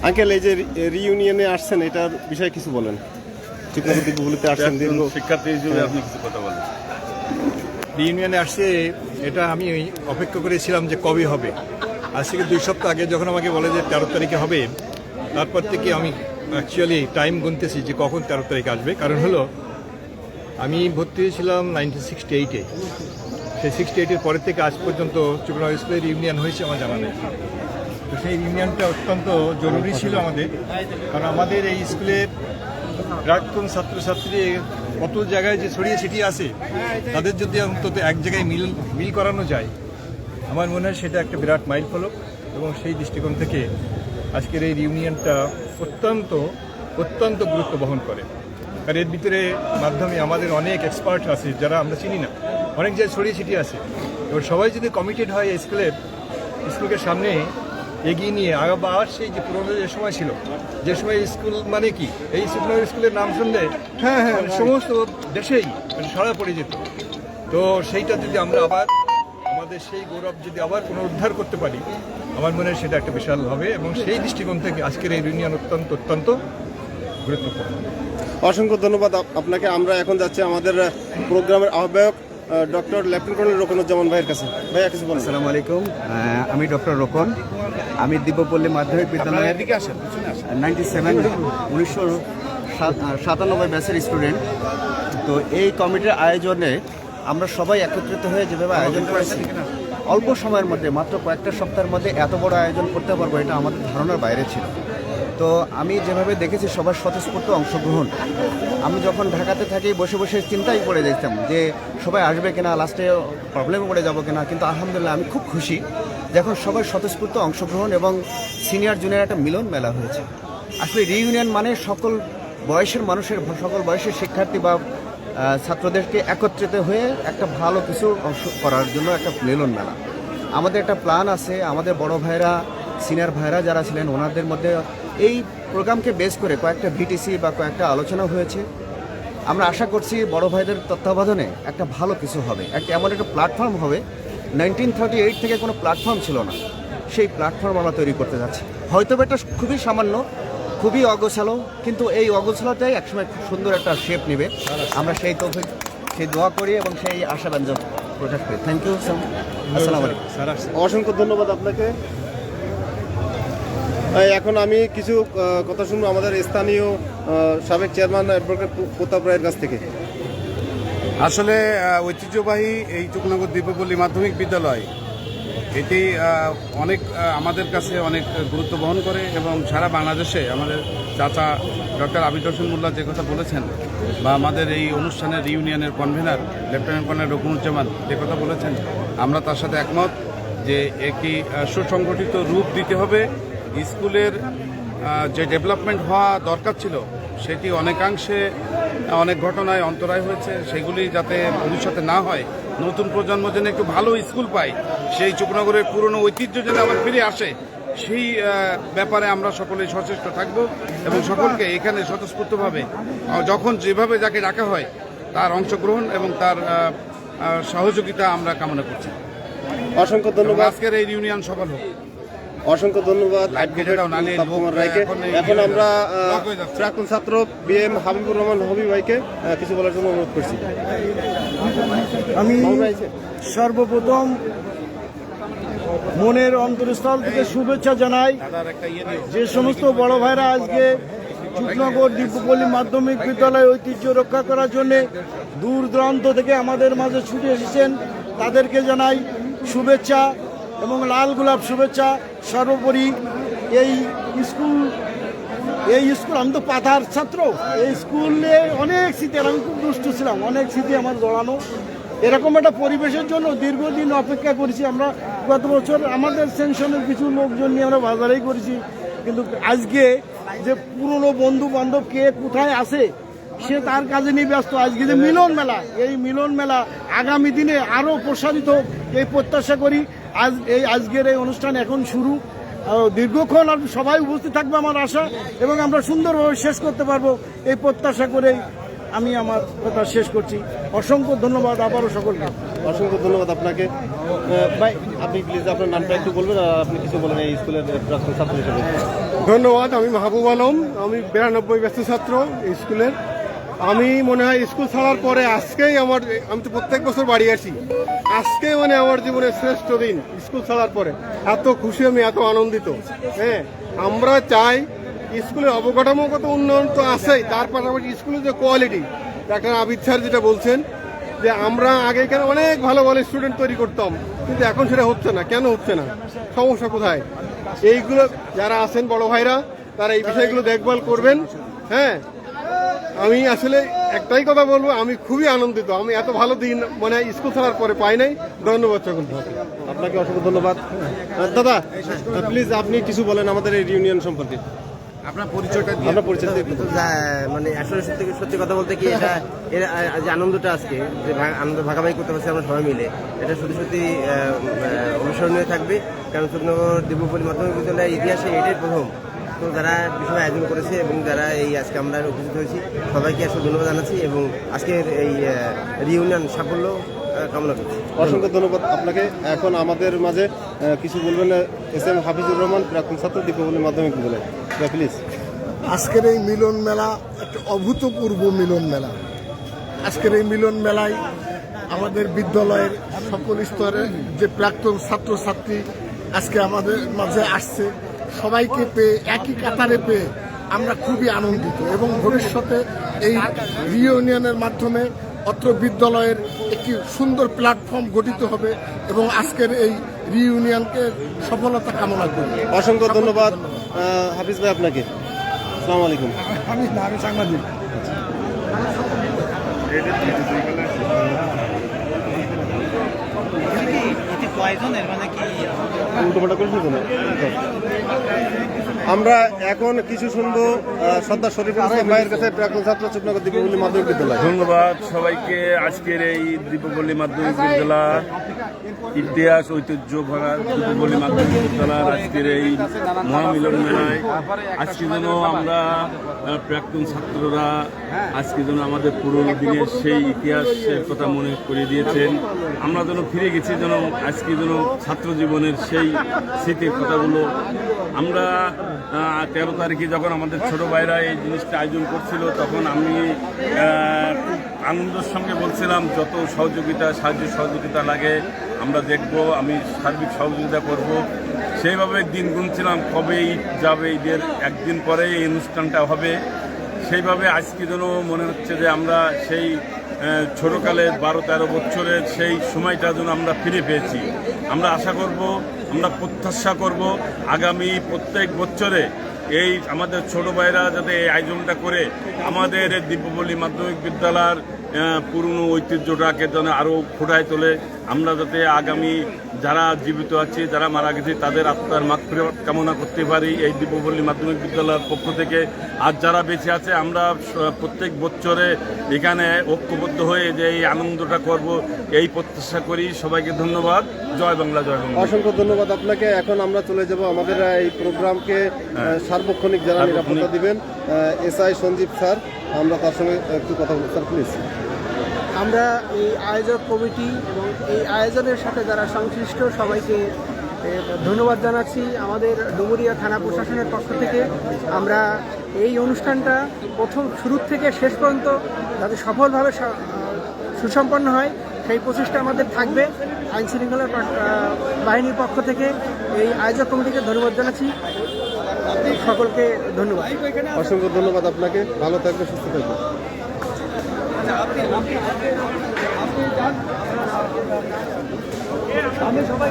Uncle, এই যে রিইউনিয়নে আসছেন, এটার বিষয়ে কিছু বলেন। চিকনাগর দ্বীপগুলিতে আসছেন, দীর্ঘ শিক্ষার্থী হিসেবে আপনি কিছু কথা বলেন। রিইউনিয়নে আসছে, এটা আমি অপেক্ষা করেছিলাম যে কবে হবে। আজ থেকে 2 সপ্তাহ আগে যখন আমাকে বলে যে 13 তারিখে হবে, তারপর থেকে আমি অ্যাকচুয়ালি টাইম গুনতেছি যে কখন 13 তারিখ আসবে। কারণ হলো আমি ভর্তি হয়েছিলাম 1968-এ। সেই 68-এর পরের থেকে আজ পর্যন্ত চিকনাগর স্কুলের ইউনিয়ন হয়েছে আমার জানা নেই। তো সেই ইউনিয়নটা অত্যন্ত জরুরি ছিল আমাদের, কারণ আমাদের এই স্কুলে প্রাক্তন ছাত্রছাত্রী কত জায়গায় যে ছড়িয়ে ছিটিয়ে আছে, তাদের যদি অন্তত এক জায়গায় মিল করানো যায়, আমার মনে হয় সেটা একটা বিরাট মাইল ফলক। এবং সেই দৃষ্টিকোণ থেকে আজকের এই ইউনিয়নটা অত্যন্ত অত্যন্ত গুরুত্ব বহন করে। কারণ এর ভিতরে মাধ্যমে আমাদের অনেক এক্সপার্ট আছে যারা আমরা চিনি না, অনেক জায়গায় ছড়িয়ে ছিটিয়ে আছে। এবার সবাই যদি কমিটেড হয় স্কুলকে সামনে এগিয়ে নিয়ে আবার সেই যে পুরোনো যে সময় ছিল, যে সময় স্কুল মানে কি, এই চিকনাগর স্কুলের নাম শুনলে সমস্ত দেশেই সাড়া পড়ে যেত। তো সেইটা যদি আমরা আবার আমাদের সেই গৌরব যদি আবার পুনরুদ্ধার করতে পারি, আমার মনে হয় সেটা একটা বিশাল হবে। এবং সেই দৃষ্টিকোণ থেকে আজকের এই ইউনিয়ন অত্যন্ত অত্যন্ত গুরুত্বপূর্ণ। অসংখ্য ধন্যবাদ আপনাকে। আমরা এখন যাচ্ছি আমাদের প্রোগ্রামের আহ্বায়ক ডক্টর লেফটেন্যান্ট কর্নেল রোকনুজ্জামান ভাইয়ের কাছে। ভাইয়া কিছু বলেন। আসসালামু আলাইকুম, আমি ডক্টর রোকন। আমি দিব্যপল্লী মাধ্যমিক বিদ্যালয়ের 1997 ব্যাচের স্টুডেন্ট। তো এই কমিটির আয়োজনে আমরা সবাই একত্রিত হয়ে যেভাবে আয়োজন করেছি, অল্প সময়ের মধ্যে মাত্র কয়েকটা সপ্তাহের মধ্যে এত বড় আয়োজন করতে পারবো, এটা আমাদের ধারণার বাইরে ছিল। তো আমি যেভাবে দেখেছি সবার স্বতঃস্ফূর্ত অংশগ্রহণ, আমি যখন ঢাকাতে থাকি বসে বসে চিন্তাই পড়ে যেতাম যে সবাই আসবে কিনা, লাস্টে প্রবলেমে পড়ে যাবো কিনা। কিন্তু আলহামদুলিল্লাহ আমি খুব খুশি যখন সবাই স্বতঃস্ফূর্ত অংশগ্রহণ এবং সিনিয়র জুনিয়র একটা মিলন মেলা হয়েছে। আসলে রিইউনিয়ন মানে সকল বয়সের মানুষের, সকল বয়সের শিক্ষার্থী বা ছাত্রদেরকে একত্রিত হয়ে একটা ভালো কিছু অংশ করার জন্য একটা মিলন মেলা। আমাদের একটা প্ল্যান আছে, আমাদের বড় ভাইরা, সিনিয়র ভাইরা যারা ছিলেন ওনাদের মধ্যে এই প্রোগ্রামকে বেস করে কয়েকটা ভিটিসি বা কয়েকটা আলোচনা হয়েছে। আমরা আশা করছি বড় ভাইদের তত্ত্বাবধানে একটা ভালো কিছু হবে, এমন একটা প্ল্যাটফর্ম হবে। 1938 থেকে কোনো প্ল্যাটফর্ম ছিল না, সেই প্ল্যাটফর্ম আমরা তৈরি করতে যাচ্ছি। হয়তো এটা খুবই সামান্য, খুবই অগোছালো, কিন্তু এই অগোছালোটাই একসময় খুব সুন্দর একটা শেপ নেবে। আমরা সেই দোয়া করি এবং সেই আশাব্যঞ্জক প্রকাশ করি। Thank you. আসসালামু আলাইকুম। অসংখ্য ধন্যবাদ আপনাকে। এখন আমি কিছু কথা শুনবো আমাদের স্থানীয় সাবেক চেয়ারম্যান অ্যাডভোকেট প্রতাপ রায়ের কাছ থেকে। আসলে ঐতিহ্যবাহী এই চিকনাগর দিব্যপল্লী মাধ্যমিক বিদ্যালয়, এটি অনেক আমাদের কাছে অনেক গুরুত্ব বহন করে এবং সারা বাংলাদেশে আমাদের চাচা ডক্টর আবিদ হোসেন মোল্লা যে কথা বলেছেন, বা আমাদের এই অনুষ্ঠানের ইউনিয়নের কনভেনার লেফটেন্যান্ট কর্নেল রোকনুজ্জামান যে কথা বলেছেন, আমরা তার সাথে একমত যে একটি সুসংগঠিত রূপ দিতে হবে। স্কুলের যে ডেভেলপমেন্ট হওয়া দরকার ছিল সেটি অনেকাংশে অনেক ঘটনায় অন্তরায় হয়েছে, সেগুলি যাতে ভবিষ্যতে না হয়, নতুন প্রজন্ম যেন একটু ভালো স্কুল পায়, সেই চিকনাগরের পুরনো ঐতিহ্য যেন আবার ফিরে আসে, সেই ব্যাপারে আমরা সকলেই সচেষ্ট থাকব এবং সকলকে এখানে স্বতঃস্ফূর্তভাবে যখন যেভাবে যাকে ডাকা হয় তার অংশগ্রহণ এবং তার সহযোগিতা আমরা কামনা করছি। অসংখ্য ধন্যবাদ। আজকের এই ইউনিয়ন সফল হোক। অসংখ্য ধন্যবাদ রায়কে। এখন আমরা প্রাক্তন ছাত্র বিএম হাবিবুর রহমান হবি ভাইকে কিছু বলার জন্য অনুরোধ করছি। আমি সর্বপ্রথম মনের অন্তরস্থল থেকে শুভেচ্ছা জানাই যে সমস্ত বড় ভাইরা আজকে চিকনাগর দিব্যপল্লী মাধ্যমিক বিদ্যালয় ঐতিহ্য রক্ষা করার জন্য দূর দূরান্ত থেকে আমাদের মাঝে ছুটে এসেছেন, তাদেরকে জানাই শুভেচ্ছা এবং লাল গোলাপ শুভেচ্ছা। সর্বোপরি এই স্কুল আমি তো পাথার ছাত্র, এই স্কুলে অনেক স্মৃতি, আমি খুব দুষ্টু ছিলাম, অনেক স্মৃতি আমার জড়ানো। এরকম একটা পরিবেশের জন্য দীর্ঘদিন অপেক্ষা করেছি। আমরা গত বছর আমাদের সেকশনের কিছু লোকজন নিয়ে আমরা বাজারেই করেছি, কিন্তু আজকে যে পুরনো বন্ধু বান্ধব কে কোথায় আছে সে তার কাজে নিয়ে ব্যস্ত। আজকে যে মিলন মেলা, এই মিলন মেলা আগামী দিনে আরও প্রসারিত হোক এই প্রত্যাশা করি। আজকের এই অনুষ্ঠান এখন শুরু, দীর্ঘক্ষণ আর সবাই উপস্থিত থাকবে আমার আশা, এবং আমরা সুন্দরভাবে শেষ করতে পারবো এই প্রত্যাশা করে আমি আমার কথা শেষ করছি। অসংখ্য ধন্যবাদ আবারও সকলকে। অসংখ্য ধন্যবাদ আপনাকে। ভাই আপনি প্লিজ আপনার নামটা একটু বলবেন আর আপনি কিছু বলেন এই স্কুলের প্রাক্তন ছাত্র হিসেবে। ধন্যবাদ। আমি মাহবুব আলম, আমি 92 ব্যাচের ছাত্র এই স্কুলের। আমি মনে হয় স্কুল ছাড়ার পরে আজকেই আমি তো প্রত্যেক বছর বাড়ি আসি, আজকে মানে আমার জীবনের শ্রেষ্ঠ দিন স্কুল ছাড়ার পরে। এত খুশি আমি, এত আনন্দিত। হ্যাঁ, আমরা চাই স্কুলের অবকাঠামোগত উন্নয়ন তো আছেই, তার পাশাপাশি স্কুলের যে কোয়ালিটি, ডাক্তার আবিদ স্যার যেটা বলছেন যে আমরা আগে কেন অনেক ভালো ভালো স্টুডেন্ট তৈরি করতাম, কিন্তু এখন সেটা হচ্ছে না। কেন হচ্ছে না, সমস্যা কোথায়? এইগুলো যারা আছেন বড় ভাইরা, তারা এই বিষয়গুলো দেখভাল করবেন। হ্যাঁ, আমি আসলে একটাই কথা বলবো, আমি খুবই আনন্দিত। আমি এত ভালো দিন মানে স্কুল ছাড়ার পরে পাই নাই। ধন্যবাদ সকলকে। আপনাকে অসংখ্য ধন্যবাদ। দাদা প্লিজ আপনি কিছু বলেন আমাদের এই রিউনিয়ন সম্পর্কে। আপনার পরিচয়টা দিয়ে আপনার পরিচয় দিয়ে একটু। মানে আসলে সত্যি কথা বলতে কি, এটা এর যে আনন্দটা আজকে যে আনন্দ ভাগাভাগি করতে পারছি আমরা সবাই মিলে, এটা সত্যি অনুসরণীয় থাকবে। কারণ চুকনগর দিব্যপল্লী মাধ্যমিক বিদ্যালয়ের ইতিহাসে এটাই প্রথম। তো যারা বিষয় আয়োজন করেছে এবং যারা এই আজকে আমরা উপস্থিত হয়েছি, সবাইকে আসলে ধন্যবাদ জানাচ্ছি এবং আজকের এই রিউনিয়ন সাফল্য কামনা করছি। অসংখ্য ধন্যবাদ আপনাকে। এখন আমাদের মাঝে কিছু বলবেন এস.এম. হাফিজুর রহমান, প্রাক্তন ছাত্র, দিব্যপল্লী মাধ্যমিক বিদ্যালয়। প্লিজ। আজকের এই মিলন মেলা একটা অভূতপূর্ব মিলন মেলা। আজকের এই মিলন মেলায় আমাদের বিদ্যালয়ের সকল স্তরের যে প্রাক্তন ছাত্রছাত্রী আজকে আমাদের মাঝে আসছে, সবাইকে পেয়ে একই কাতারে পেয়ে আমরা খুবই আনন্দিত এবং ভবিষ্যতে এই রিইউনিয়নের মাধ্যমে অত্র বিদ্যালয়ের একটি সুন্দর প্ল্যাটফর্ম গঠিত হবে এবং আজকের এই রিইউনিয়নকে সফলতা কামনা করি। অসংখ্য ধন্যবাদ হাফিজ ভাই আপনাকে। আসসালামু আলাইকুম। আমি সাংবাদিক। উল্টোপাল্টা করে শুনতো না। আমরা এখন কিছু শুনবো সর্দার শরীফুল ইসলাম ভাইয়ের কাছে, প্রাক্তন ছাত্র, চুকনগর দিব্যপল্লী মাধ্যমিক বিদ্যালয়। ধন্যবাদ সবাইকে। আজকের এই দিব্যপল্লী মাধ্যমিক বিদ্যালয় ইতিহাস ঐতিহ্য ভরা দিব্যপল্লী মাধ্যমিক বিদ্যালয়ের আজকের এই মহামিলন মেলায় আজকে যেন আমরা প্রাক্তন ছাত্ররা আজকে যেন আমাদের পুরনো দিনের সেই ইতিহাসের কথা মনে করিয়ে দিয়েছেন। আমরা যেন ফিরে গেছি, যেন আজকে যেন ছাত্র জীবনের সেই স্মৃতির কথাগুলো আমরা 13 তারিখে যখন আমাদের ছোট ভাইরা এই জিনিসটা আয়োজন করছিল, তখন আমি খুব আনন্দের সঙ্গে বলছিলাম যত সাহায্য সহযোগিতা লাগে আমরা দেখব, আমি সার্বিক সহযোগিতা করব। সেইভাবে দিন গুনছিলাম কবে ঈদ যাবে, ঈদের একদিন পরে এই অনুষ্ঠানটা হবে। সেইভাবে আজকে যেন মনে হচ্ছে যে আমরা সেই ছোটকালের 12-13 বছরের সেই সময়টা যেন আমরা ফিরে পেয়েছি। আমরা আশা করব, আমরা প্রত্যাশা করব আগামী প্রত্যেক বছরে এই আমাদের ছোট ভাইরা যাতে এই আয়োজনটা করে আমাদের দিব্যপল্লী মাধ্যমিক বিদ্যালয়ের পুরনো ঐতিহ্যটাকে যেন আরও ফুটায় তোলে। আমরা যাতে আগামী যারা জীবিত আছে, যারা মারা গেছে, তাদের আত্মার মাগফিরাত কামনা করতে পারি এই দিব্যপল্লী মাধ্যমিক বিদ্যালয়ের পক্ষ থেকে। আর যারা বেঁচে আছে, আমরা প্রত্যেক বছরে এখানে ঐক্যবদ্ধ হয়ে যে এই আনন্দটা করব, এই প্রত্যাশা করি। সবাইকে ধন্যবাদ। জয় বাংলা, জয় বাংলা। অসংখ্য ধন্যবাদ আপনাকে। এখন আমরা চলে যাব আমাদের এই প্রোগ্রামকে সার্বক্ষণিক যারা নিরাপত্তা দিবেন, এসআই সঞ্জীব স্যার, আমরা তার সঙ্গে একটু কথা বলব। Sir please. আমরা এই আয়োজক কমিটি এবং এই আয়োজনের সাথে যারা সংশ্লিষ্ট সবাইকে ধন্যবাদ জানাচ্ছি। আমাদের ডুমুরিয়া থানা প্রশাসনের পক্ষ থেকে আমরা এই অনুষ্ঠানটা প্রথম শুরু থেকে শেষ পর্যন্ত যাতে সফলভাবে সুসম্পন্ন হয় সেই প্রচেষ্টা আমাদের থাকবে। আইনশৃঙ্খলা বাহিনীর পক্ষ থেকে এই আয়োজক কমিটিকে ধন্যবাদ জানাচ্ছি। সকলকে ধন্যবাদ। অসংখ্য ধন্যবাদ আপনাকে। ভালো থাকবে, সুস্থ থাকবে। আমি সবাই